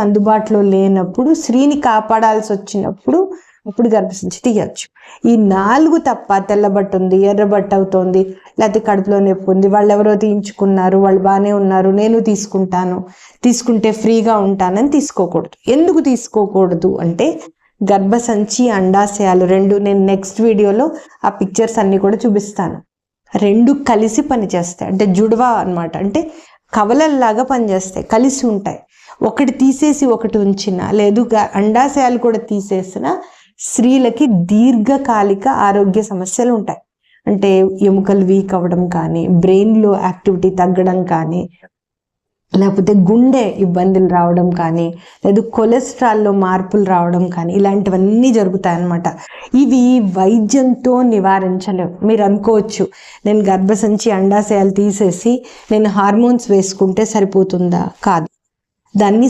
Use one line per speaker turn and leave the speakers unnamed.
అందుబాటులో లేనప్పుడు, స్త్రీని కాపాడాల్సి వచ్చినప్పుడు అప్పుడు గర్భసంచి తీయచ్చు. ఈ 4 తప్ప తెల్లబట్ట ఉంది, ఎర్రబట్ట అవుతోంది, లేకపోతే కడుపులో నొప్పి ఉంది, వాళ్ళు ఎవరో తీయించుకున్నారు, వాళ్ళు బాగానే ఉన్నారు, నేను తీసుకుంటాను, తీసుకుంటే ఫ్రీగా ఉంటానని తీసుకోకూడదు. ఎందుకు తీసుకోకూడదు అంటే గర్భసంచి అండాశయాలు 2, నేను నెక్స్ట్ వీడియోలో ఆ పిక్చర్స్ అన్ని కూడా చూపిస్తాను, 2 కలిసి పనిచేస్తాయి. అంటే జుడవా అనమాట, అంటే కవలల్లాగా పనిచేస్తాయి, కలిసి ఉంటాయి. ఒకటి తీసేసి ఒకటి ఉంచిన, లేదు అండాశయాలు కూడా తీసేసిన స్త్రీలకి దీర్ఘకాలిక ఆరోగ్య సమస్యలు ఉంటాయి. అంటే ఎముకలు వీక్ అవ్వడం కానీ, బ్రెయిన్లో యాక్టివిటీ తగ్గడం కానీ, లేకపోతే గుండె ఇబ్బందులు రావడం కానీ, లేదు కొలెస్ట్రాల్లో మార్పులు రావడం కానీ, ఇలాంటివన్నీ జరుగుతాయి అన్నమాట. ఇవి వైద్యంతో నివారించలేవు. మీరు అనుకోవచ్చు, నేను గర్భసంచి అండాశయాలు తీసేసి నేను హార్మోన్స్ వేసుకుంటే సరిపోతుందా? కాదు. దాన్ని